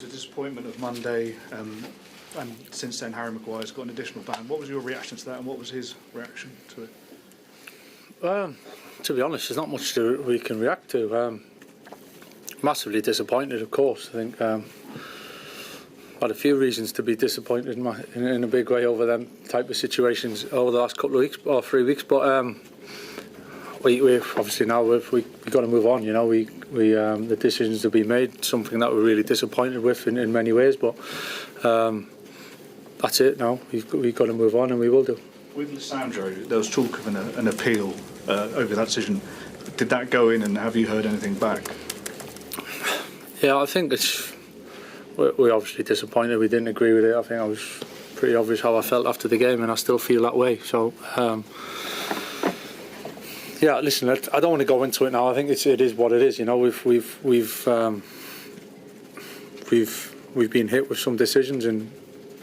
The disappointment of Monday, and since then Harry Maguire's got an additional ban. What was your reaction to that, and what was his reaction to it? To be honest, there's not much we can react to. Massively disappointed, of course. I think had a few reasons to be disappointed in a big way over them type of situations over the last couple of weeks or 3 weeks. But we obviously now we've got to move on. You know, the decisions to be made, something that we're really disappointed with in many ways. But that's it now. We've got to move on, and we will do. With Lissandro, there was talk of an appeal over that decision. Did that go in, and have you heard anything back? Yeah, I think we're obviously disappointed. We didn't agree with it. I think I was pretty obvious how I felt after the game, and I still feel that way. So, yeah, listen, I don't want to go into it now. I think it is what it is. You know, we've been hit with some decisions, and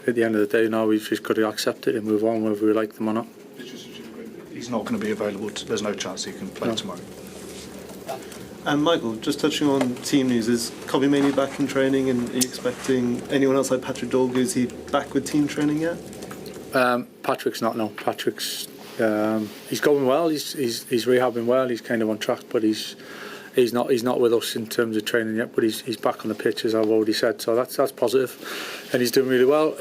at the end of the day, now we've just got to accept it and move on, whether we like them or not. He's not going to be available. There's no chance he can play tomorrow. And Michael, just touching on team news, is Kobbie mainly back in training, and are you expecting anyone else like Patrick Dorgu? Is he back with team training yet? Patrick's not. No, Patrick's he's going well. He's rehabbing well. He's kind of on track, but he's not with us in terms of training yet. But he's back on the pitch, as I've already said. So that's positive, and he's doing really well.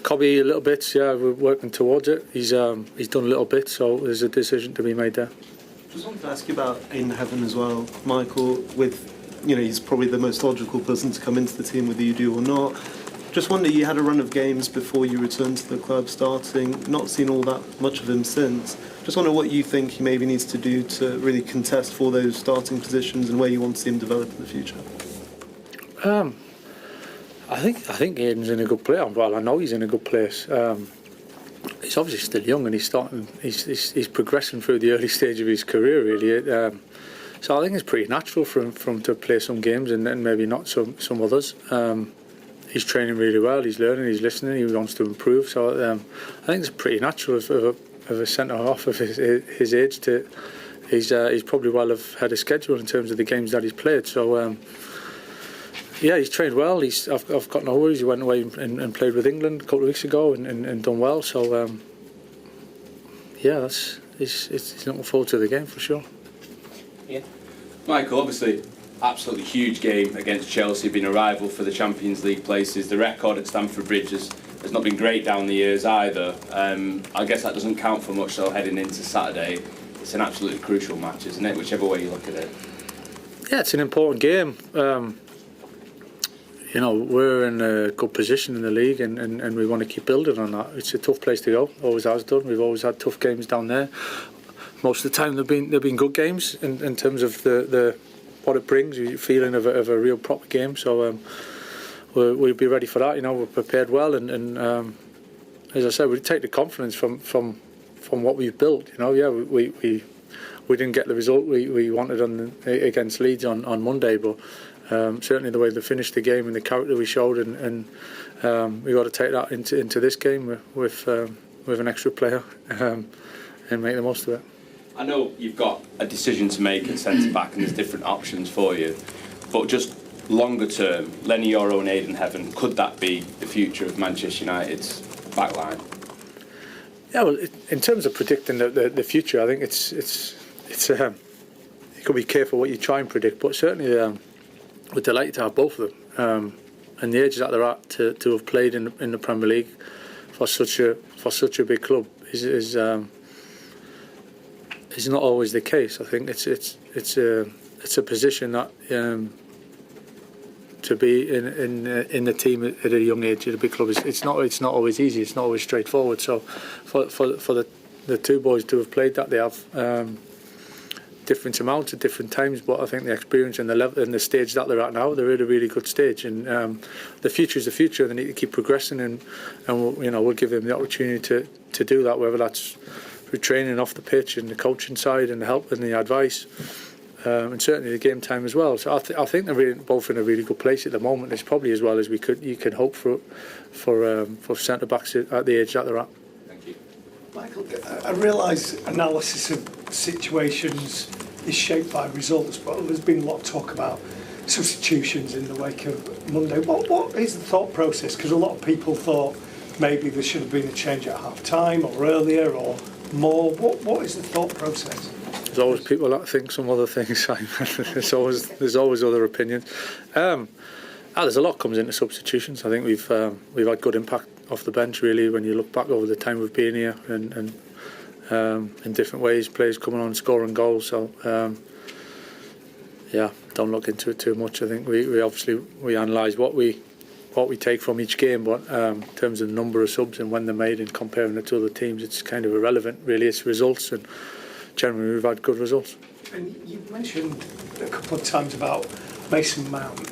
Kobbie a little bit. Yeah, we're working towards it. He's done a little bit, so there's a decision to be made there. Just wanted to ask you about in Heaven as well, Michael. He's probably the most logical person to come into the team, whether you do or not. Just wonder, you had a run of games before you returned to the club, starting. Not seen all that much of him since. Just wonder what you think he maybe needs to do to really contest for those starting positions, and where you want to see him develop in the future. I think Aidan's in a good place. Well, I know he's in a good place. He's obviously still young, and he's progressing through the early stage of his career, really. So I think it's pretty natural for him to play some games and maybe not some others. He's training really well. He's learning. He's listening. He wants to improve. So I think it's pretty natural of a centre half of his age to. He's probably well ahead of schedule in terms of the games that he's played. So. Yeah, he's trained well. I've got no worries. He went away and played with England a couple of weeks ago and done well. So yeah, he's looking forward to the game for sure. Yeah, Michael, obviously, absolutely huge game against Chelsea, being a rival for the Champions League places. The record at Stamford Bridge has not been great down the years either. I guess that doesn't count for much. So heading into Saturday, it's an absolutely crucial match, isn't it? Whichever way you look at it. Yeah, it's an important game. You know, we're in a good position in the league, and we want to keep building on that. It's a tough place to go, always has done. We've always had tough games down there. Most of the time they've been good games in terms of the what it brings, you feeling of a real proper game. So we'll be ready for that. You know, we're prepared well, and as I said, we take the confidence from what we've built. You know, yeah, we didn't get the result we wanted against Leeds on Monday, but. Certainly the way they finished the game and the character we showed, and we got to take that into this game with an extra player and make the most of it. I know you've got a decision to make at centre back, and there's different options for you, but just longer term, Lenny Yoro and Aidan Heaven, could that be the future of Manchester United's backline? Yeah, well, in terms of predicting the future, I think it's you could be careful what you try and predict, but certainly. We're delighted to have both of them, and the age that they're at to have played in the Premier League for such a big club is not always the case. I think it's a position that to be in the team at a young age at a big club it's not always easy. It's not always straightforward. So for the two boys to have played that, they have. Different amounts at different times, but I think the experience and the level and the stage that they're at now, they're at a really good stage. And the future is the future. They need to keep progressing, and we'll give them the opportunity to do that, whether that's through training off the pitch and the coaching side and the help and the advice, and certainly the game time as well. So I think they're both in a really good place at the moment. It's probably as well as you can hope for centre backs at the age that they're at. Michael, I realise analysis of situations is shaped by results, but there's been a lot of talk about substitutions in the wake of Monday. What is the thought process? Because a lot of people thought maybe there should have been a change at half-time or earlier or more. What is the thought process? There's always people that think some other things, Simon. there's always other opinions. There's a lot comes into substitutions. I think we've had good impact off the bench, really, when you look back over the time we've been here, and in different ways, players coming on scoring goals. So don't look into it too much. I think we obviously analyse what we take from each game, but in terms of the number of subs and when they're made and comparing it to other teams, it's kind of irrelevant, really. It's results, and generally we've had good results. And you've mentioned a couple of times about Mason Mount.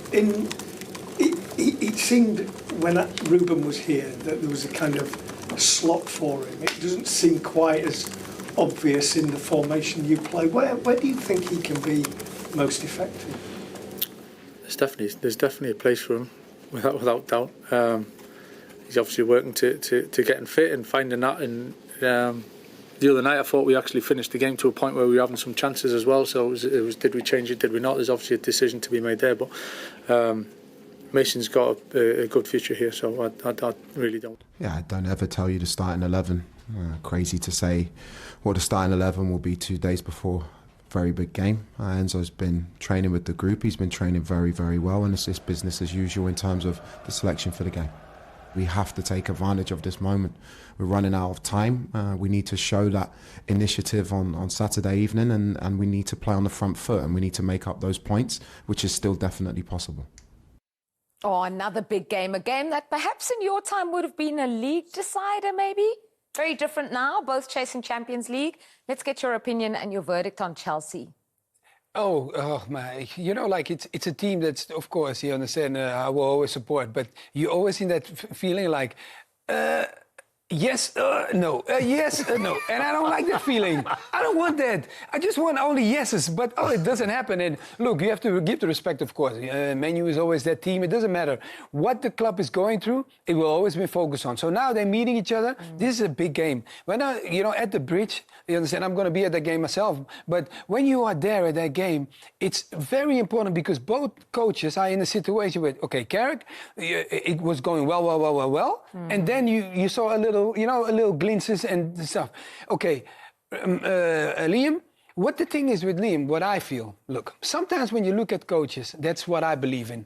It seemed when Ruben was here that there was a kind of slot for him. It doesn't seem quite as obvious in the formation you play. Where do you think he can be most effective? There's definitely a place for him, without doubt. He's obviously working to getting fit and finding that. And the other night I thought we actually finished the game to a point where we were having some chances as well. So it was did we change it, did we not? There's obviously a decision to be made there, but Mason's got a good future here, so I really don't. Yeah, I don't ever tell you the starting 11. Crazy to say what the starting 11 will be 2 days before a very big game. Enzo's been training with the group. He's been training very, very well, and it's just business as usual in terms of the selection for the game. We have to take advantage of this moment. We're running out of time. We need to show that initiative on Saturday evening, and we need to play on the front foot, and we need to make up those points, which is still definitely possible. Oh, another big game. A game that perhaps in your time would have been a league decider, maybe? Very different now, both chasing Champions League. Let's get your opinion and your verdict on Chelsea. Oh my! You know, like it's a team that's, of course, you understand. I will always support, but you always in that feeling like, yes, no, yes, no, and I don't like that feeling. I don't want that. I just want only yeses, but it doesn't happen. And look, you have to give the respect, of course. Man U is always that team. It doesn't matter what the club is going through. It will always be focused on. So now they're meeting each other. This is a big game. When at the bridge, you understand, I'm going to be at that game myself. But when you are there at that game, it's very important because both coaches are in a situation with, okay, Carrick, it was going well. And then you saw a little glimpses and stuff. Okay, Liam, what the thing is with Liam, what I feel, look, sometimes when you look at coaches, that's what I believe in.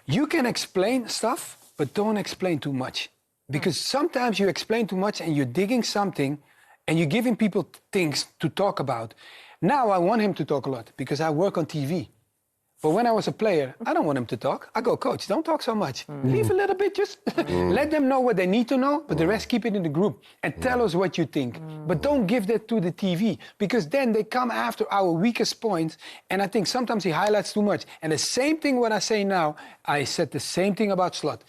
You can explain stuff, but don't explain too much. Because sometimes you explain too much and you're digging something and you're giving people things to talk about. Now I want him to talk a lot because I work on TV. But when I was a player, I don't want him to talk. I go, coach, don't talk so much. Leave a little bit, just let them know what they need to know, but the rest keep it in the group and tell us what you think. But don't give that to the TV because then they come after our weakest points. And I think sometimes he highlights too much. And the same thing what I say now, I said the same thing about Slot.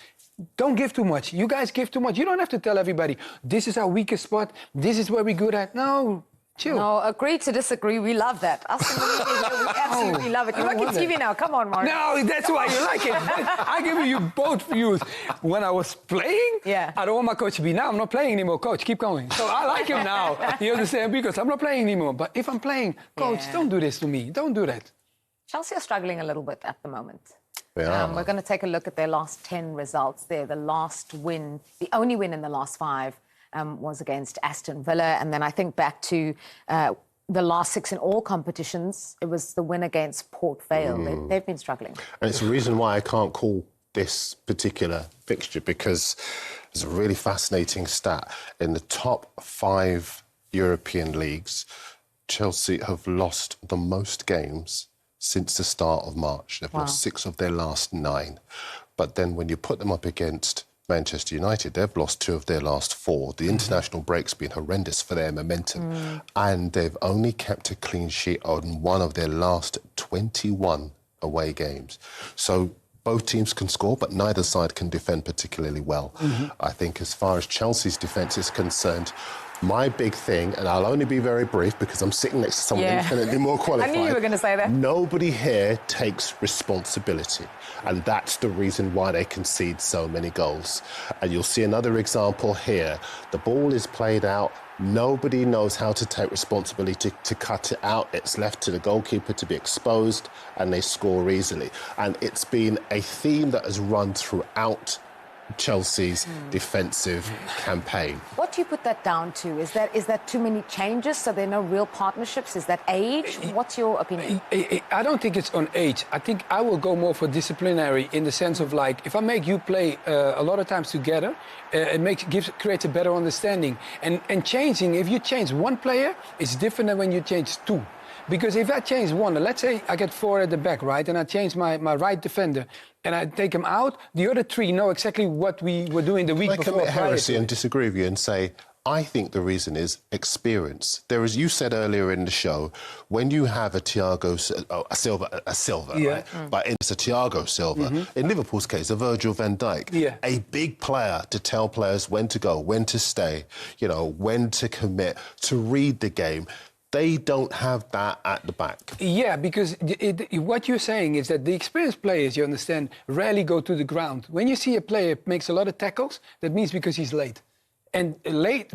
Don't give too much. You guys give too much. You don't have to tell everybody, this is our weakest spot, this is where we're good at. No. Chill. No, agree to disagree. We love that. Us in the media here, we absolutely love it. You're working TV now. Come on, Mark. No, that's why you like it. I give you both views. When I was playing, I don't want my coach to be, now I'm not playing anymore. Coach, keep going. So I like him now. You understand? Because I'm not playing anymore. But if I'm playing, coach, don't do this to me. Don't do that. Chelsea are struggling a little bit at the moment. Yeah. We're going to take a look at their last 10 results there. The last win, the only win in the last 5, was against Aston Villa. And then I think back to the last 6 in all competitions, it was the win against Port Vale. They've been struggling. And it's the reason why I can't call this particular fixture, because there's a really fascinating stat. In the top 5 European leagues, Chelsea have lost the most games since the start of March. They've lost 6 of their last 9. But then when you put them up against Manchester United, they've lost 2 of their last 4. The international break's been horrendous for their momentum. And they've only kept a clean sheet on 1 of their last 21 away games. So both teams can score, but neither side can defend particularly well. I think as far as Chelsea's defence is concerned, My big thing, and I'll only be very brief because I'm sitting next to someone infinitely more qualified. I knew you were going to say that. Nobody here takes responsibility, and that's the reason why they concede so many goals. And you'll see another example here. The ball is played out. Nobody knows how to take responsibility to cut it out. It's left to the goalkeeper to be exposed, and they score easily. And it's been a theme that has run throughout Chelsea's defensive campaign. What do you put that down to? Is that too many changes, so there are no real partnerships? Is that age? What's your opinion? I don't think it's on age. I think I will go more for disciplinary in the sense of like, if I make you play a lot of times together, it creates a better understanding. And changing, if you change one player, it's different than when you change two. Because if I change one, let's say I get 4 at the back, right, and I change my right defender, and I take him out, the other 3 know exactly what we were doing the week before. I commit heresy and disagree with you and say, I think the reason is experience. There is, you said earlier in the show, when you have a Silva, right? But it's a Thiago Silva. In Liverpool's case, a Virgil van Dijk. A big player to tell players when to go, when to stay, you know, when to commit, to read the game. They don't have that at the back. Yeah, because what you're saying is that the experienced players, you understand, rarely go to the ground. When you see a player makes a lot of tackles, that means because he's late. And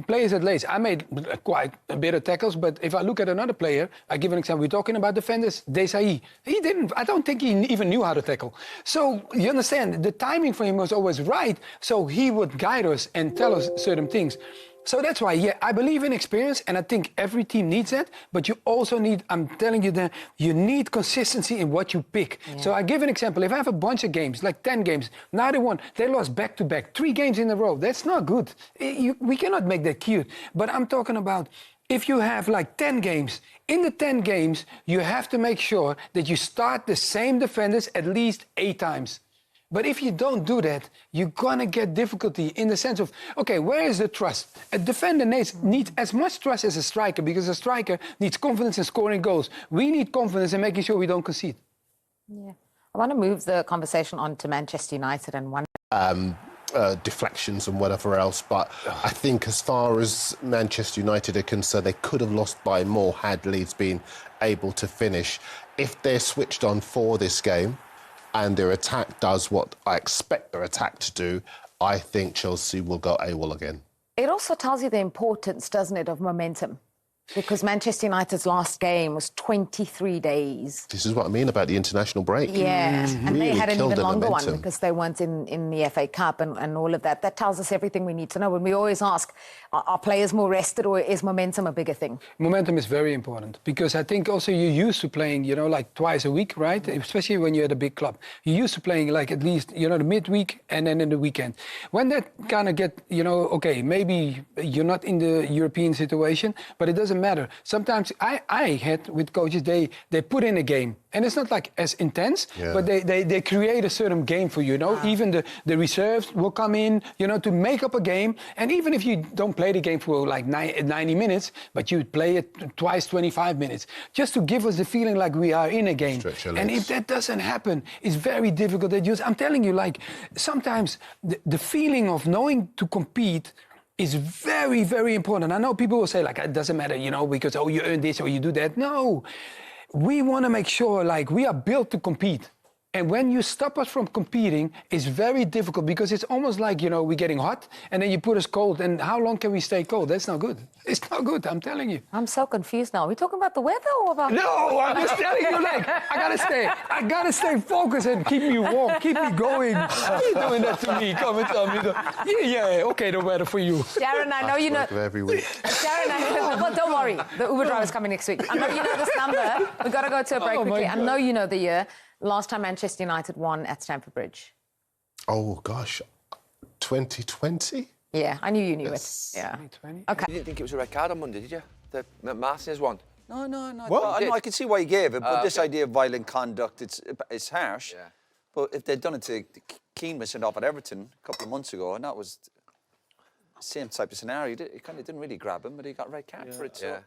players at late, I made quite a bit of tackles, but if I look at another player, I give an example. We're talking about defenders, Desai. I don't think he even knew how to tackle. So you understand, the timing for him was always right, so he would guide us and tell us certain things. So that's why, yeah, I believe in experience, and I think every team needs that, but you also need, I'm telling you that, you need consistency in what you pick. Yeah. So I give an example. If I have a bunch of games, like 10 games, now they lost back-to-back, 3 games in a row. That's not good. We cannot make that cute. But I'm talking about, if you have like 10 games, in the 10 games, you have to make sure that you start the same defenders at least 8 times. But if you don't do that, you're going to get difficulty in the sense of, okay, where is the trust? A defender needs as much trust as a striker, because a striker needs confidence in scoring goals. We need confidence in making sure we don't concede. Yeah. I want to move the conversation on to Manchester United and one... deflections and whatever else, but I think as far as Manchester United are concerned, they could have lost by more had Leeds been able to finish. If they're switched on for this game, and their attack does what I expect their attack to do, I think Chelsea will go AWOL again. It also tells you the importance, doesn't it, of momentum? Because Manchester United's last game was 23 days. This is what I mean about the international break. Yeah, and really they had an even longer momentum. one because they weren't in the FA Cup and all of that. That tells us everything we need to know. When we always ask, are players more rested or is momentum a bigger thing? Momentum is very important because I think also you're used to playing, you know, like twice a week, right? Especially when you're at a big club. You're used to playing like at least, you know, the midweek and then in the weekend. When that kind of get, you know, okay, maybe you're not in the European situation, but it doesn't matter. Sometimes I had with coaches, they put in a game and it's not like as intense, but they create a certain game for you, you know. Even the reserves will come in, you know, to make up a game. And even if you don't play the game for like 90 minutes, but you play it twice 25 minutes, just to give us the feeling like we are in a game. And if that doesn't happen, it's very difficult. I'm telling you, like, sometimes the feeling of knowing to compete is very, very important. I know people will say, like, it doesn't matter, you know, because, oh, you earn this or you do that. No, we want to make sure, like, we are built to compete. And when you stop us from competing, it's very difficult because it's almost like, you know, we're getting hot and then you put us cold. And how long can we stay cold? That's not good. It's not good, I'm telling you. I'm so confused now. Are we talking about the weather or about... No, I'm just telling you, like, I gotta stay focused and keep me warm, keep me going. Why are you doing that to me? Come and tell me. Yeah, okay, the weather for you. Darren, I know you know... Every week. Darren, well, don't worry. The Uber driver's coming next week. I know you know this number. We've got to go to a break quickly. I know you know the year. Last time Manchester United won at Stamford Bridge. Oh, gosh. 2020? Yeah, I knew you knew it. Yeah. 2020? Okay. You didn't think it was a red card on Monday, did you? The Martinez one? No. Well, I can see why you gave it, but this idea of violent conduct, it's harsh. Yeah. But if they'd done it to Keane was sent off at Everton a couple of months ago, and that was the same type of scenario, it kind of didn't really grab him, but he got a red card for it. So. Yeah.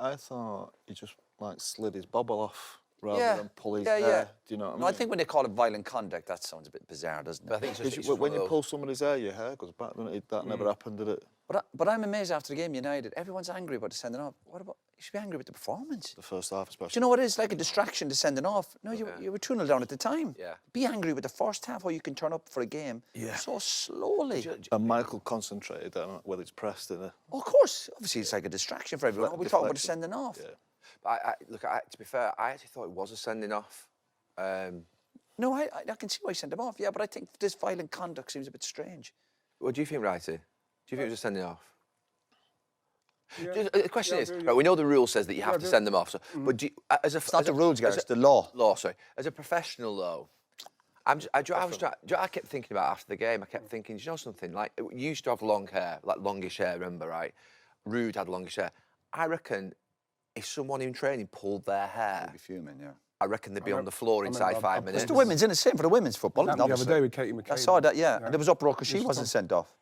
I thought he just like slid his bobble off. rather than pull his hair. Do you know what I mean? No, I think when they call it violent conduct, that sounds a bit bizarre, doesn't it? But I think it's just, When you pull somebody's hair, your hair goes back, doesn't it? That never happened, did it? But I'm amazed after the game, United, everyone's angry about the sending off. What about, you should be angry with the performance. The first half, especially. Do you know what it is? Like a distraction to sending off. No, you were 2-0 down at the time. Yeah. Be angry with the first half, how you can turn up for a game so slowly. And Michael concentrated on whether it's pressed in it. Oh, of course. Obviously, it's like a distraction for everyone. We talk about the sending off. Yeah. Look, to be fair, I actually thought it was a sending off. No, I can see why he sent him off, yeah, but I think this violent conduct seems a bit strange. What do you think, Righty? Do you think it was a sending off? Yeah. The question is, right, we know the rule says that you have to send them off. So, but do you, It's not the rules, guys, it's the law. Law, sorry. As a professional, though, I kept thinking about after the game. I kept thinking, do you know something? Like, you used to have long hair, like longish hair. Remember, right? Rude had longish hair. I reckon if someone in training pulled their hair, You'd be fuming, yeah. I reckon they'd be on the floor inside 5 minutes. It's the women's, isn't it? Same for the women's football. The other day with Katie McCabe. I saw that, yeah. And there was uproar because she wasn't sent off.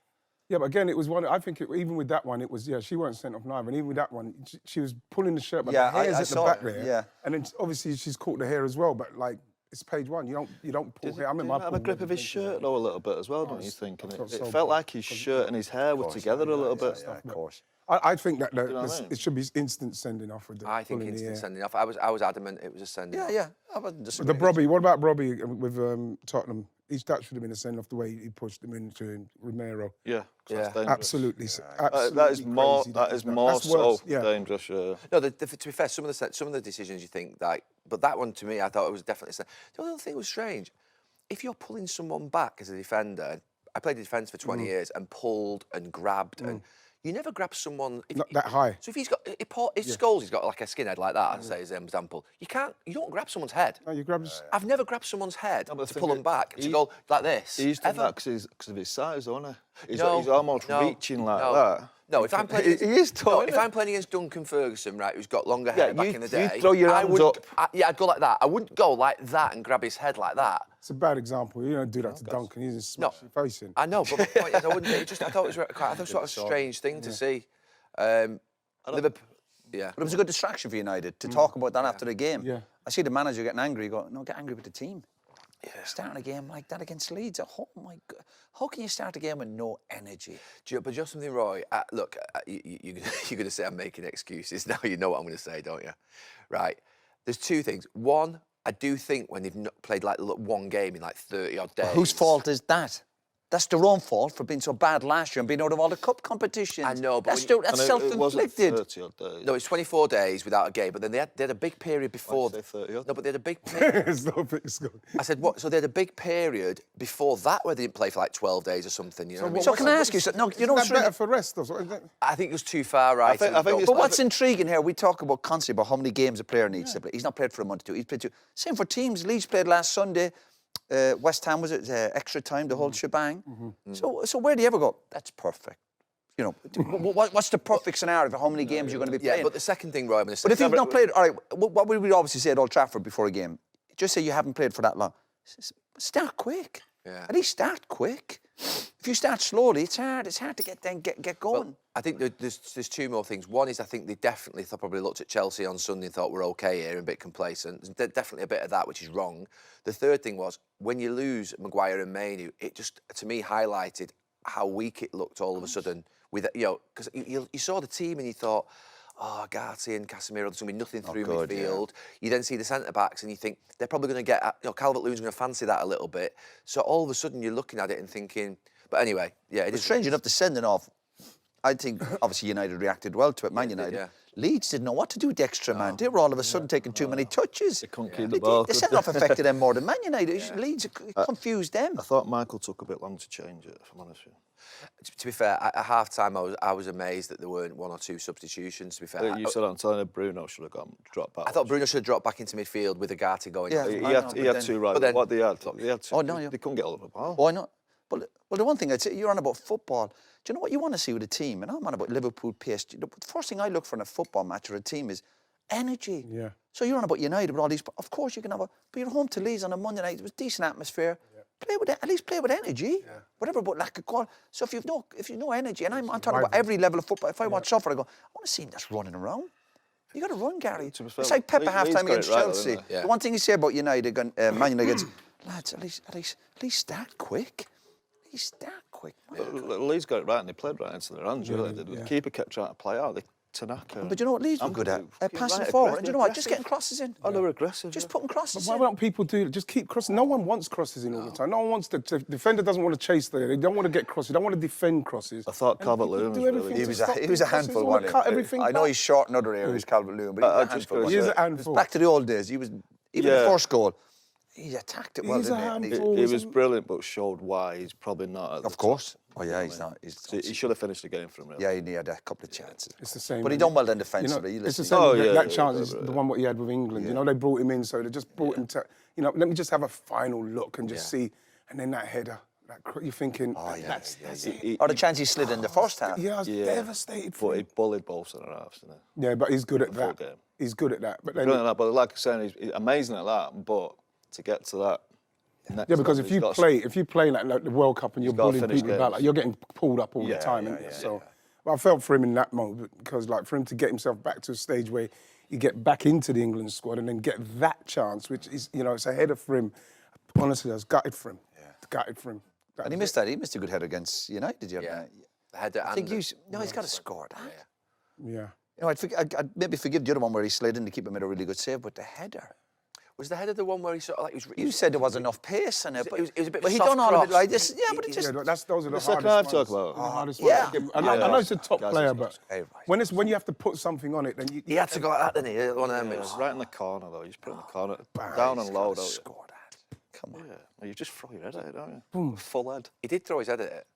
Yeah, but again, it was one. I think even with that one, it was she weren't sent off neither. And even with that one, she was pulling the shirt, but the hair's at the back there. Yeah. And then obviously she's caught the hair as well. But like it's page one. You don't pull hair. I mean, Have a grip of his shirt though a little bit as well, don't you think? And it felt like his shirt and his hair were together a little bit. Yeah, of course. I think that know what I mean? it should be instant sending off. With the I think pulling the instant hair. sending off. I was adamant it was a sending off. Yeah. I wasn't disagreeing. The Brobby, what about Brobby with Tottenham? That should have been a send off the way he pushed him into Romero. Yeah, Yeah. Absolutely. That is more. Crazy, That is That's more worse, so yeah. dangerous. Yeah. No, to be fair, some of the decisions you think like, but that one to me, I thought it was definitely. The other thing was strange. If you're pulling someone back as a defender, I played defence for 20 years and pulled and grabbed and. You never grab someone Not that high. So if he's got, if Scholes, he's got like a skinhead like that, I'd say as an example. You don't grab someone's head. No, you grab. I've never grabbed someone's head but to the pull thing them back to go like this. He's done ever. that because of his size, isn't he? He's No, almost no, reaching like no. that. No, if I'm playing, He is tall, no, isn't if he? I'm playing against Duncan Ferguson, right, who's got longer hair back in the day, you'd throw your I hands would, up. I'd go like that. I wouldn't go like that and grab his head like that. It's a bad example. You don't do that to Duncan. He's just smash your face in. I know, but the point is, I wouldn't. I thought it was quite. I thought it was sort of a strange thing to see. Liverpool, yeah. But it was a good distraction for United to talk about that after the game. Yeah. I see the manager getting angry. You go, no, get angry with the team. Yeah. Starting a game like that against Leeds. Oh my God. How can you start a game with no energy? But just something, Roy. Look, you're going to say I'm making excuses. Now you know what I'm going to say, don't you? Right. There's two things. One, I do think when they've played like one game in like 30 odd days. But whose fault is that? That's their own fault for being so bad last year and being out of all the cup competitions. I know, but that's self-inflicted. No, it's 24 days without a game, but then they had a big period before. No, but they had a big period. It's not big score. I said, what? So they had a big period before that where they didn't play for like 12 days or something. You know what I mean? So can I ask you something? No, you know what's Isn't that better for rest or something? I think it was too far right. I think But what's intriguing here, we talk about constantly about how many games a player needs to play. He's not played for a month or two. He's played two. Same for teams. Leeds played last Sunday. West Ham, was it extra time, the whole shebang? So where do you ever go? That's perfect. You know, what's the perfect scenario for how many games you're going to be playing? Yeah, but the second thing, Roy, I'm going to say. But if you've not played, all right, what would we obviously say at Old Trafford before a game? Just say you haven't played for that long. Start quick. Yeah. At least start quick. If you start slowly, it's hard. It's hard to get going. Well, I think there's two more things. One is I think they definitely probably looked at Chelsea on Sunday and thought we're okay here and a bit complacent. There's definitely a bit of that, which is wrong. The third thing was when you lose Maguire and Mainu, it just to me highlighted how weak it looked all of a sudden. With because you saw the team and you thought, oh, Gatti and Casemiro, there's going to be nothing through midfield. Yeah. You then see the centre-backs and you think they're probably going to get, Calvert-Lewin's going to fancy that a little bit. So all of a sudden you're looking at it and thinking, but anyway, yeah. It is strange enough, the sending off, I think obviously United reacted well to it, Man United. Yeah. Leeds didn't know what to do with the extra man. They were all of a sudden taking too many touches. They couldn't keep the ball. The send-off affected them more than Man United. Leeds confused them. I thought Michael took a bit long to change it, if I'm honest with you. To be fair, at half-time I was amazed that there weren't one or two substitutions, to be fair. You said I'm telling you Bruno should have dropped back. I thought Bruno should have dropped back into midfield with Agati going. Yeah, he had two right. But what they had two. Oh, no, they couldn't get all of the ball. Why not? Well, the one thing I'd say, you're on about football. Do you know what you want to see with a team? And I'm on about Liverpool, PSG. The first thing I look for in a football match or a team is energy. Yeah. So you're on about United with all these. Of course you can have but you're home to Leeds on a Monday night. It was decent atmosphere. Yeah. Play with at least play with energy. Yeah. Whatever, but lack of quality. So if you've no energy, and I'm talking about every level of football. If I watch soccer, I go, I want to see him just running around. You got to run, Gary. To be fair, It's like Pep at Lee's half-time got it against right, though, Chelsea. isn't he? The one thing you say about United, Man United against lads, at least start quick. At least start quick. Lee's got it right, and they played right into their hands, really. The keeper kept trying to play out. Tanaka. But you know what Leeds were good at? Passing right, forward. aggressive, And you know what? Just aggressive. getting crosses in. Oh, they were aggressive. Just yeah. putting crosses Why in. don't people do it? Just keep crossing. No one wants crosses in all the time. No one wants to. The defender doesn't want to chase there. They don't want to get crosses. They don't want to defend crosses. I thought And Calvert-Lewin people was do really everything good. to stop He was a crosses. handful, They want wasn't to cut he? everything I know back. he's short in other areas, Calvert-Lewin, but I he's a just handful. gotta He is say- a handful. Back to the old days. He was even Yeah. the first goal. He attacked it well, He's a didn't he? And handful. He was brilliant, but showed why he's probably not at the Of course. Oh yeah, he's not. top. He should have finished the game for him, really. Yeah, he had a couple of chances. It's the same. But he with- done well then You know, defensively. it's the Listen, same. Oh, with yeah, that yeah, chance yeah, is yeah. the one what he had with England. You know, they brought him in, so they just brought him to. You know, let me just have a final look and just see. And then that header, you're thinking, that's it. or the chance he slid in the first half. Yeah, I was devastated for But he him. bullied both centre halves, didn't he? Yeah, but he's good at The full that. game. He's good at that. But then, Brilliant at that, but like I said, he's amazing at that. But to get to that, next yeah, because level, if you play like the World Cup and you're He's gotta bullying finish people about, games. like, you're getting pulled up all the Yeah, time. yeah, innit? yeah, So, but I felt for him in that moment because, like, for him to get himself back to a stage where you get back into the England squad and then get that chance, which is, you know, it's a header for him. Honestly, I was gutted for him. Gutted for him. That And he was missed that. He missed a good header against United, did you? Yeah. The header I think and he's got to score that. it. Yeah. You know, I'd maybe forgive the other one where he slid in to keep him made a really good save, but the header. Was the header the one where he sort of like You said there was enough pace in it, but it was a bit of but a he soft done all of it cross. like this. Yeah, but it just. Yeah, those are the The second hardest half ones. talk about. The hardest Yeah. ones. I know he's a top Guys, player, it's- but when you have to put something on it, then you He had to go like that, didn't he? One of them. It was right in the corner, though. You just put it in the corner, down and low, don't you? Score that. Come on. Yeah. Well, you just throw your head at it, don't you? Full head. He did throw his head at it.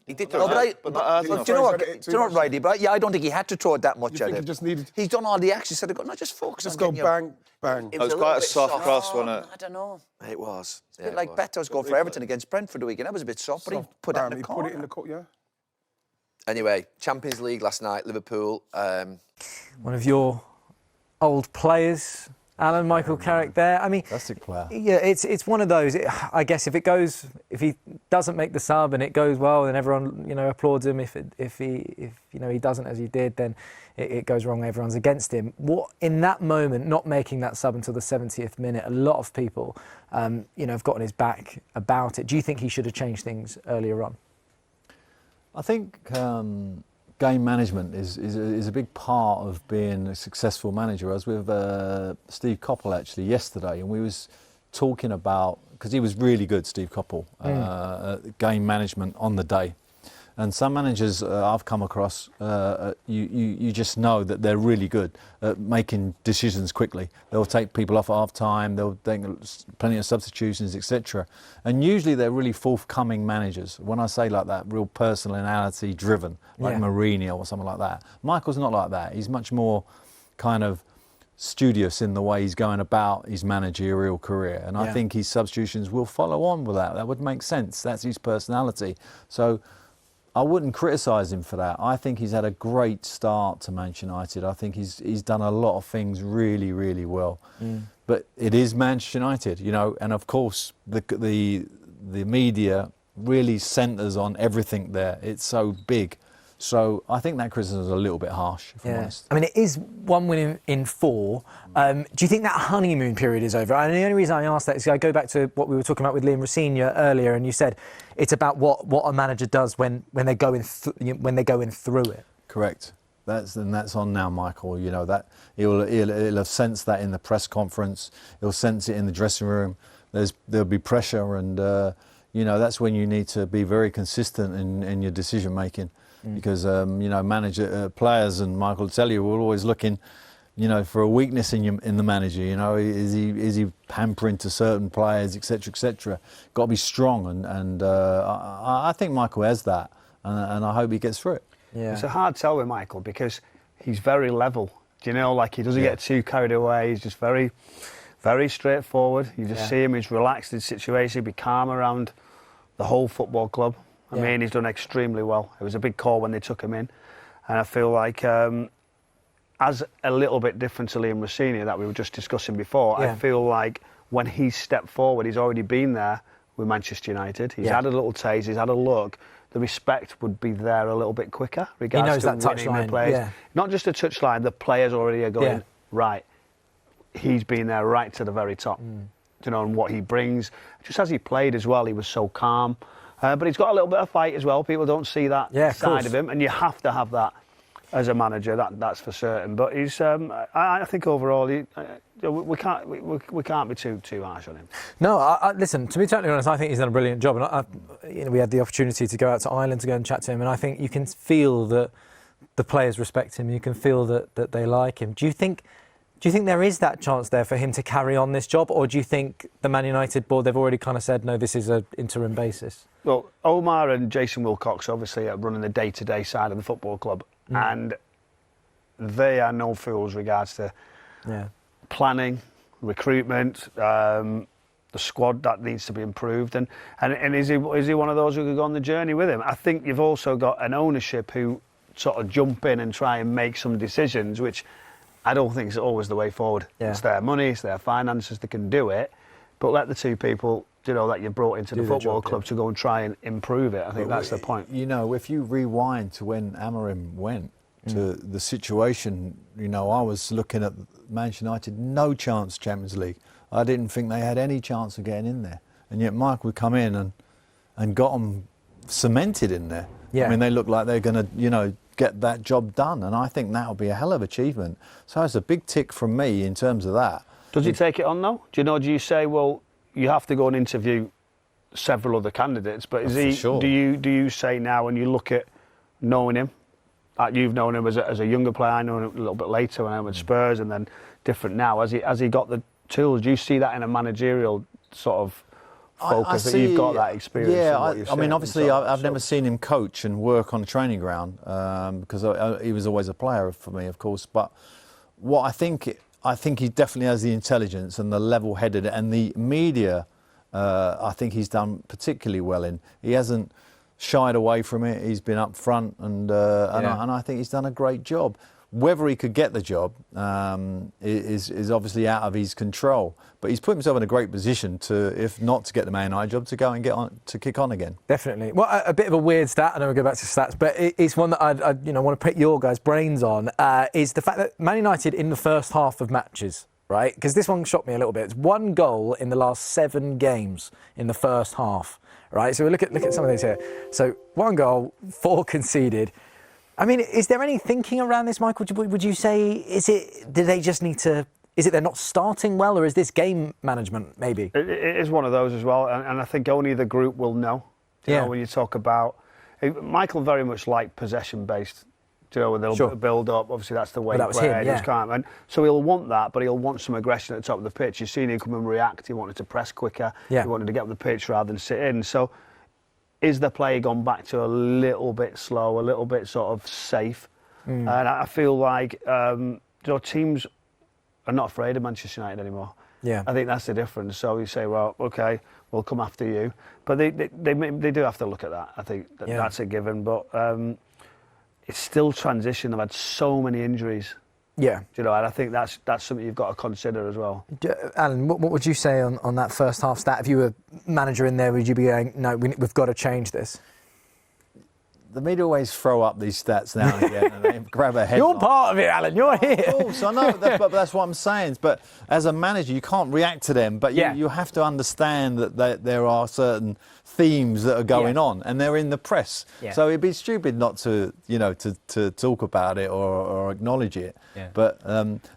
He did No, throw his head. but not hard do you enough. know what? He's Do had it you know what, too much. Righty? But yeah, I don't think he had to throw it that much You at think it. he just needed- He's done all the actions. Said, "No, just focus just on go getting your-" bang, bang. It was a quite little a bit soft soft. cross, wasn't it? I don't know. It was. A bit like Beto's goal for Everton against Brentford the weekend. That was a bit soft, but he put that in the He corner. put it in the corner, yeah. Anyway, Champions League last night, Liverpool. One of your old players, Alan, Michael Carrick there. I mean, Fantastic player. yeah, it's one of those. I guess if he doesn't make the sub and it goes well, then everyone applauds him. If he doesn't as he did, then it goes wrong. Everyone's against him. What in that moment, not making that sub until the 70th minute, a lot of people, have gotten his back about it. Do you think he should have changed things earlier on? I think game management is a big part of being a successful manager. I was with Steve Coppell actually yesterday, and we was talking about, because he was really good, Steve Coppell, game management on the day. And some managers I've come across, you just know that they're really good at making decisions quickly. They'll take people off at half time, they'll take plenty of substitutions, etc. And usually they're really forthcoming managers. When I say like that, real personality driven, like Mourinho or something like that. Michael's not like that. He's much more kind of studious in the way he's going about his managerial career. And I think his substitutions will follow on with that. That would make sense. That's his personality. So I wouldn't criticise him for that. I think he's had a great start to Manchester United. I think he's done a lot of things really, really well. But it is Manchester United, and of course the media really centres on everything there. It's so big. So I think that criticism is a little bit harsh, if I'm honest. I mean, it is one win in 4. Do you think that honeymoon period is over? And the only reason I ask that is I go back to what we were talking about with Liam Rosenior earlier, and you said it's about what a manager does when they're going through it. Correct. That's on now, Michael. That he'll have sensed that in the press conference. He'll sense it in the dressing room. There'll be pressure, and that's when you need to be very consistent in your decision making. Because players, and Michael will tell you, we're always looking, for a weakness in the manager. Is he pampering to certain players, etc., etc. Got to be strong, and I think Michael has that, and I hope he gets through it. Yeah. It's a hard tell with Michael because he's very level. Do you know, like he doesn't get too carried away. He's just very, very straightforward. You just see him. He's relaxed in situation. Be calm around the whole football club. I mean, he's done extremely well. It was a big call when they took him in. And I feel like, as a little bit different to Liam Rosenior that we were just discussing before, I feel like when he's stepped forward, he's already been there with Manchester United. He's had a little taste, he's had a look. the respect would be there a little bit quicker. Regards he knows to that touch winning line. the players. Yeah. Not just a touch line, the players already are going, right, he's been there right to the very top. You know, and what he brings. Just as he played as well, he was so calm. But he's got a little bit of fight as well. People don't see that side of him, and you have to have that as a manager. That's for certain. But he's, I think overall, we can't be too harsh on him. No, listen. To be totally honest, I think he's done a brilliant job. And we had the opportunity to go out to Ireland to go and chat to him, and I think you can feel that the players respect him. You can feel that they like him. Do you think there is that chance there for him to carry on this job, or do you think the Man United board, they've already kind of said, no, this is an interim basis? Well, Omar and Jason Wilcox obviously are running the day-to-day side of the football club, and they are no fools regards to planning, recruitment, the squad that needs to be improved, and is he one of those who could go on the journey with him? I think you've also got an ownership who sort of jump in and try and make some decisions, which I don't think it's always the way forward. It's their money, it's their finances, they can do it, but let the two people, you know, that you brought into the football club to go and try and improve it. I think that's the point. You know, if you rewind to when Amorim went to the situation, you know, I was looking at Manchester United, no chance Champions League. I didn't think they had any chance of getting in there, and yet Mike would come in and got them cemented in there. I mean, they look like they're going to, you know, get that job done, and I think that'll be a hell of achievement. So it's a big tick from me in terms of that. Does he take it on though? Do you say, well, you have to go and interview several other candidates, but do you say now, when you look at knowing him, like you've known him as a younger player, I know him a little bit later when I was at Spurs, and then different now, has he got the tools? Do you see that in a managerial sort of focus, that you've got that experience? Yeah, I mean, obviously, I've never seen him coach and work on a training ground, because he was always a player for me, of course. But what I think he definitely has the intelligence and the level-headed, and the media. I think he's done particularly well in. He hasn't shied away from it. He's been up front, and I think he's done a great job. Whether he could get the job is obviously out of his control. But he's put himself in a great position to, if not to get the Man United job, to go and kick on again. Definitely. Well, a bit of a weird stat, I know we'll go back to stats, but it's one that I want to pick your guys' brains on, is the fact that Man United in the first half of matches, right? Because this one shocked me a little bit. It's 1 goal in the last 7 games in the first half, right? So we look at some of these here. So 1 goal, 4 conceded. I mean, is there any thinking around this, Michael? Would you say, do they just need to, is it they're not starting well, or is this game management, maybe? It is one of those as well, and I think only the group will know. You know, when you talk about, Michael very much liked possession-based, you know, with a build up. Obviously, that's the way he played. He was calm, and so he'll want that, but he'll want some aggression at the top of the pitch. You've seen him come and react. He wanted to press quicker. He wanted to get up the pitch rather than sit in. So, is the play gone back to a little bit slow, a little bit sort of safe? And I feel like teams are not afraid of Manchester United anymore. Yeah, I think that's the difference. So you say, well, okay, we'll come after you, but they do have to look at that. I think that's a given, but it's still transition. They've had so many injuries. Yeah, you know, and I think that's something you've got to consider as well. Alan, what would you say on that first half stat? If you were manager in there, would you be going, no, we've got to change this? The media always throw up these stats now and again, and they grab a headline. You're part of it, Alan. You're here. Of course, I know, but that's what I'm saying. But as a manager, you can't react to them. But you have to understand that there are certain themes that are going on, and they're in the press. Yeah. So it'd be stupid not to, to talk about it or acknowledge it. Yeah. But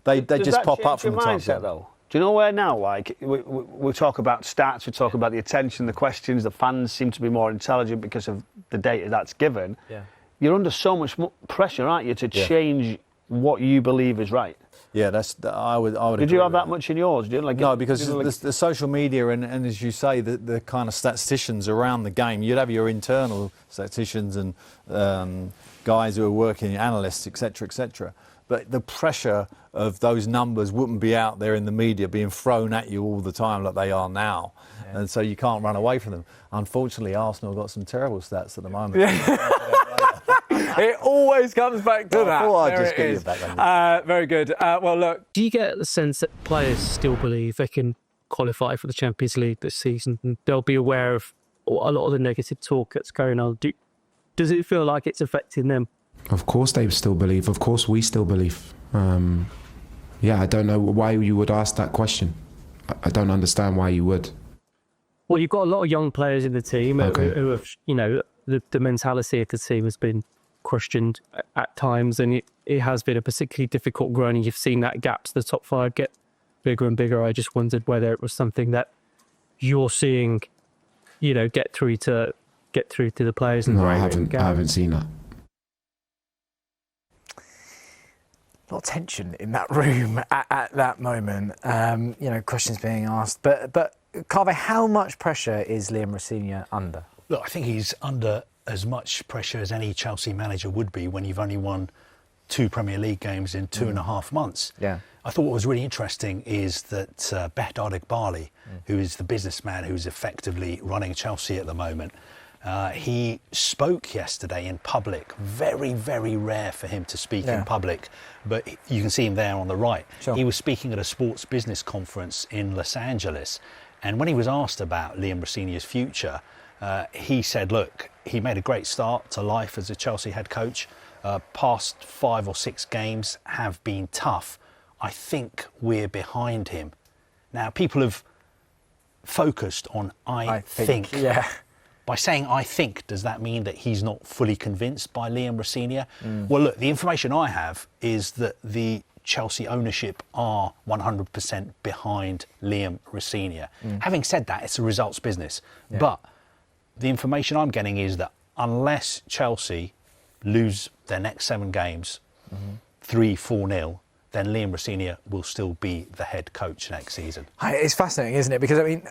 they just pop up from the time. Though? Do you know where now, like, we talk about stats, we talk about the attention, the questions, the fans seem to be more intelligent because of the data that's given. Yeah. You're under so much pressure, aren't you, to change what you believe is right? Yeah, I would Did you have that much in yours? No, because the social media and as you say, the kind of statisticians around the game, you'd have your internal statisticians and guys who are working, analysts, etc., etc. But the pressure of those numbers wouldn't be out there in the media being thrown at you all the time like they are now. Yeah. And so you can't run away from them. Unfortunately, Arsenal got some terrible stats at the moment. Yeah. It always comes back to that. I thought I'd just get you back on very good. Well, look. Do you get the sense that players still believe they can qualify for the Champions League this season, and they'll be aware of a lot of the negative talk that's going on? Does it feel like it's affecting them? Of course they still believe. Of course we still believe. I don't know why you would ask that question. I don't understand why you would. Well, you've got a lot of young players in the team who have, the mentality of the team has been questioned at times, and it has been a particularly difficult run. And you've seen that gap to the top 5 get bigger and bigger. I just wondered whether it was something that you're seeing, get through to the players. No, I haven't seen that. A lot of tension in that room at that moment. Questions being asked, but Carve, how much pressure is Liam Rosenior under? Look, I think he's under as much pressure as any Chelsea manager would be when you've only won 2 Premier League games in 2.5 months. Yeah. I thought what was really interesting is that Behdad Iqbali, who is the businessman who's effectively running Chelsea at the moment, he spoke yesterday in public. Very, very rare for him to speak in public, but you can see him there on the right. Sure. He was speaking at a sports business conference in Los Angeles, and when he was asked about Liam Rosenior's future, he said, look, he made a great start to life as a Chelsea head coach. Past 5 or 6 games have been tough. I think we're behind him. Now, people have focused on I think. Yeah. By saying I think, does that mean that he's not fully convinced by Liam Rosenior? Well, look, the information I have is that the Chelsea ownership are 100% behind Liam Rosenior. Having said that, it's a results business. Yeah. But the information I'm getting is that unless Chelsea lose their next 7 games, 3-4-0, then Liam Rosenior will still be the head coach next season. It's fascinating, isn't it? Because, I mean,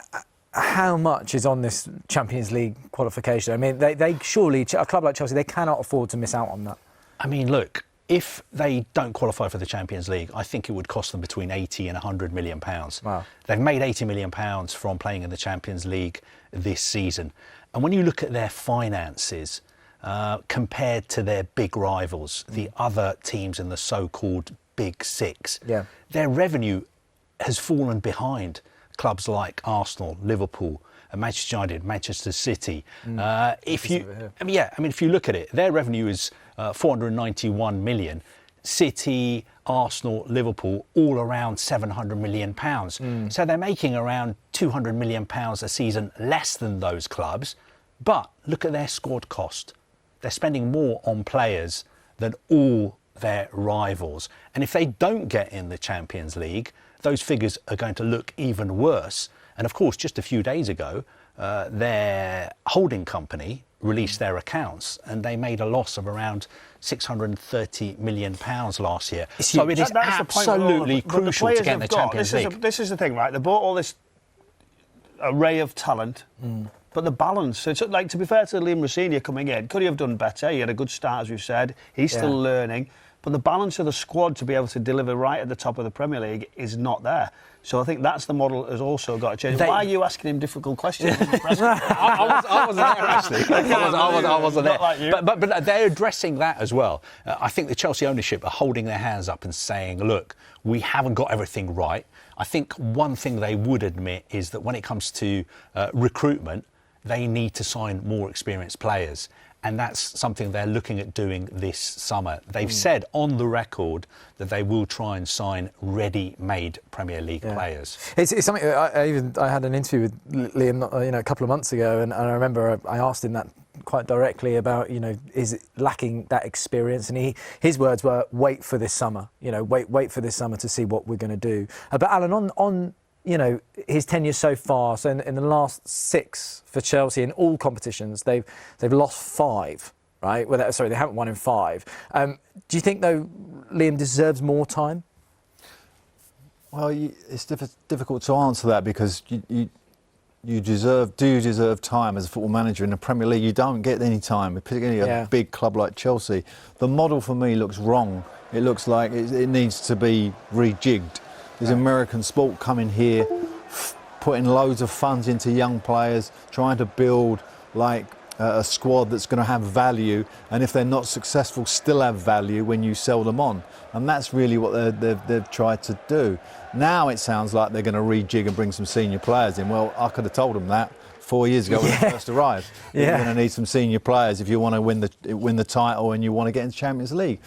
how much is on this Champions League qualification? I mean, they surely, a club like Chelsea, they cannot afford to miss out on that. I mean, look, if they don't qualify for the Champions League, I think it would cost them between 80 and 100 million pounds. Wow. They've made 80 million pounds from playing in the Champions League this season. And when you look at their finances, compared to their big rivals, the other teams in the so-called Big Six, their revenue has fallen behind clubs like Arsenal, Liverpool, Manchester United, Manchester City. If you look at it, their revenue is 491 million. City, Arsenal, Liverpool, all around 700 million pounds. So they're making around 200 million pounds a season less than those clubs. But look at their squad cost. They're spending more on players than all their rivals. And if they don't get in the Champions League, those figures are going to look even worse. And of course, just a few days ago, their holding company released their accounts and they made a loss of around £630 million last year. So it is absolutely crucial to get in the Champions League. This is the thing, right? They bought all this array of talent, but the balance. So it's like, to be fair to Liam Rosenior coming in, could he have done better? He had a good start, as we've said. He's still learning. But the balance of the squad to be able to deliver right at the top of the Premier League is not there. So I think that's the model has also got to change. Why are you asking him difficult questions? I wasn't there, actually. I wasn't there. Like you. But they're addressing that as well. I think the Chelsea ownership are holding their hands up and saying, look, we haven't got everything right. I think one thing they would admit is that when it comes to recruitment, they need to sign more experienced players. And that's something they're looking at doing this summer. They've said on the record that they will try and sign ready-made Premier League players. It's something that I had an interview with Liam, a couple of months ago, and I remember I asked him that quite directly about, is it lacking that experience? And his words were, wait for this summer. Wait for this summer to see what we're going to do. But Alan, on his tenure so far, so in the last 6 for Chelsea in all competitions, they've lost 5, right? Well, they haven't won in 5. Do you think, though, Liam deserves more time? Well, it's difficult to answer that because you deserve time as a football manager in the Premier League. You don't get any time, particularly a big club like Chelsea. The model for me looks wrong. It looks like it needs to be rejigged. There's American sport coming here, putting loads of funds into young players, trying to build like a squad that's going to have value, and if they're not successful, still have value when you sell them on. And that's really what they've tried to do. Now it sounds like they're going to rejig and bring some senior players in. Well, I could have told them that 4 years ago when he first arrived. You're going to need some senior players if you want to win the title and you want to get into Champions League.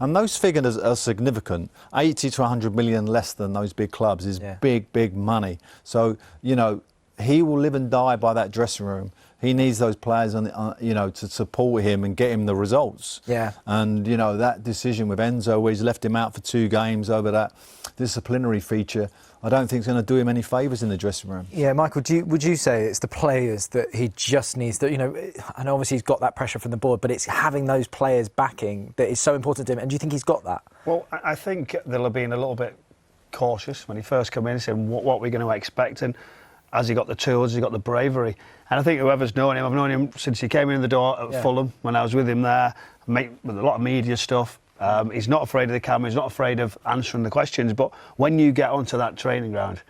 And those figures are significant. 80 to 100 million less than those big clubs is big money. So, he will live and die by that dressing room. He needs those players, to support him and get him the results. Yeah. And that decision with Enzo, where he's left him out for 2 games over that disciplinary feature, I don't think it's going to do him any favours in the dressing room. Yeah, Michael, would you say it's the players that he just needs to, and obviously he's got that pressure from the board, but it's having those players backing that is so important to him. And do you think he's got that? Well, I think they'll have been a little bit cautious when he first came in, saying what we're going to expect. And has he got the tools? Has he got the bravery? And I think whoever's known him, I've known him since he came in the door at Fulham when I was with him there, with a lot of media stuff. He's not afraid of the camera, he's not afraid of answering the questions. But when you get onto that training ground,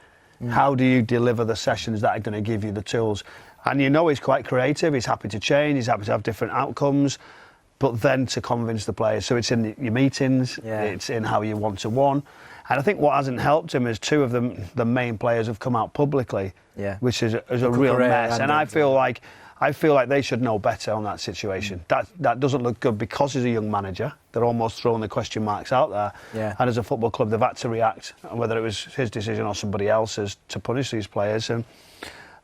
how do you deliver the sessions that are going to give you the tools? And he's quite creative, he's happy to change, he's happy to have different outcomes, but then to convince the players. So it's in your meetings, it's in how you one-to-one. And I think what hasn't helped him is 2 of the main players have come out publicly, which is a real mess. And I feel like they should know better on that situation. That doesn't look good because he's a young manager. They're almost throwing the question marks out there. Yeah. And as a football club, they've had to react, whether it was his decision or somebody else's, to punish these players.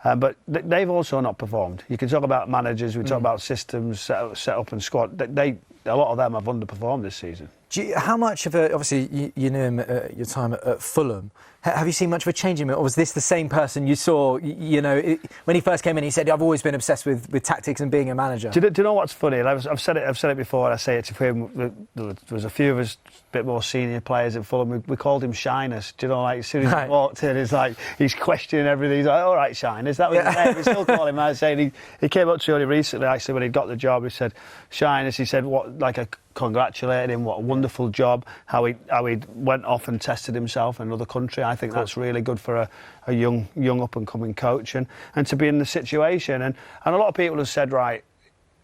But they've also not performed. You can talk about managers, we talk about systems, set up and squad. A lot of them have underperformed this season. How much of obviously you knew him at your time at Fulham. Have you seen much of a change in him, or was this the same person you saw? When he first came in, he said, "I've always been obsessed with tactics and being a manager." Do you know what's funny? I've said it before. And I say it to him. There was a few of us, a bit more senior players at Fulham. We called him Shyness. Do you know? Like as soon as he walked in, it's like he's questioning everything. He's like, "All right, Shyness." That was his name. We still call him. I was saying he came up to me only recently. Actually, when he got the job, he said, "Shyness." He said, "What?" Like a congratulated him, what a wonderful job, how he went off and tested himself in another country. I think that's really good for a young up and coming coach and to be in the situation. And a lot of people have said, right,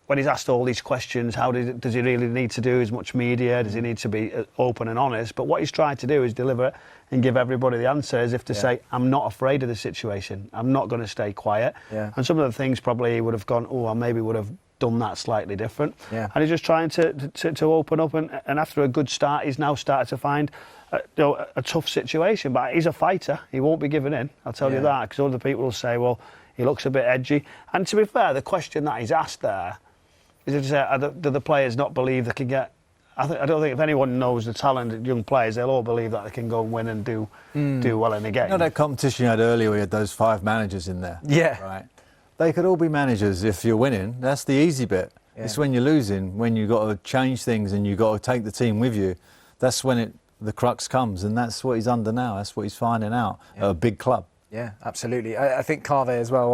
when he's asked all these questions, does he really need to do as much media? Does he need to be open and honest? But what he's tried to do is deliver it and give everybody the answer, as if to say, I'm not afraid of the situation. I'm not going to stay quiet. Yeah. And some of the things probably he would have gone, I maybe would have done that slightly different. Yeah. And he's just trying to open up, and after a good start, he's now started to find a tough situation. But he's a fighter. He won't be giving in, I'll tell you that, because other people will say, well, he looks a bit edgy. And to be fair, the question that he's asked there is to say, do the players not believe they can get... I don't think if anyone knows the talented young players, they'll all believe that they can go and win and do well in the game. That competition you had earlier, we had those 5 managers in there. Yeah. Right. They could all be managers if you're winning. That's the easy bit. Yeah. It's when you're losing, when you've got to change things and you've got to take the team with you. That's when the crux comes, and that's what he's under now. That's what he's finding out at a big club. Yeah, absolutely. I think Carve as well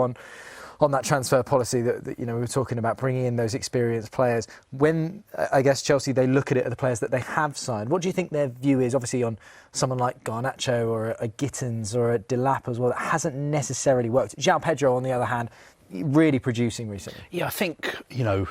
on that transfer policy that we were talking about, bringing in those experienced players. When I guess Chelsea, they look at it at the players that they have signed. What do you think their view is, obviously, on someone like Garnacho or a Gittins or a Delap as well, that hasn't necessarily worked? João Pedro, on the other hand, really producing recently. Yeah, I think, a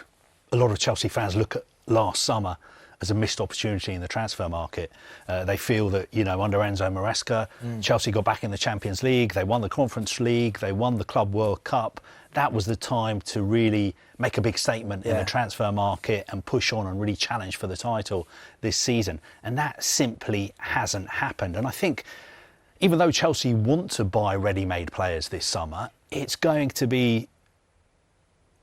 lot of Chelsea fans look at last summer as a missed opportunity in the transfer market. They feel that, under Enzo Maresca, Chelsea got back in the Champions League, they won the Conference League, they won the Club World Cup. That was the time to really make a big statement in the transfer market and push on and really challenge for the title this season. And that simply hasn't happened. And I think, even though Chelsea want to buy ready-made players this summer, it's going to be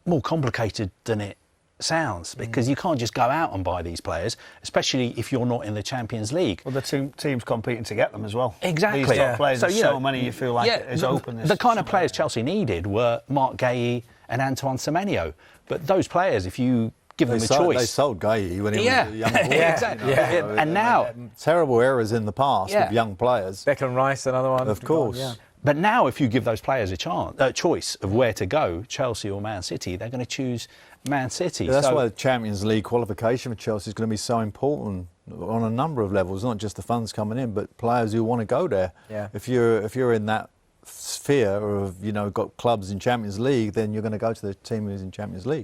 more complicated than it sounds, because you can't just go out and buy these players, especially if you're not in the Champions League. Well, the team's competing to get them as well. Exactly. These top players, so many you feel like it is open. The kind of players Chelsea needed were Mark Guéhi and Antoine Semenyo. But those players, if you give them a choice... They sold Guéhi when he was a young boy. Exactly. And now... Terrible errors in the past with young players. Declan Rice, another one. Of course. But now, if you give those players a choice of where to go, Chelsea or Man City, they're going to choose Man City. Yeah, that's why the Champions League qualification for Chelsea is going to be so important on a number of levels, not just the funds coming in, but players who want to go there. Yeah. If you're in that sphere of, got clubs in Champions League, then you're going to go to the team who's in Champions League.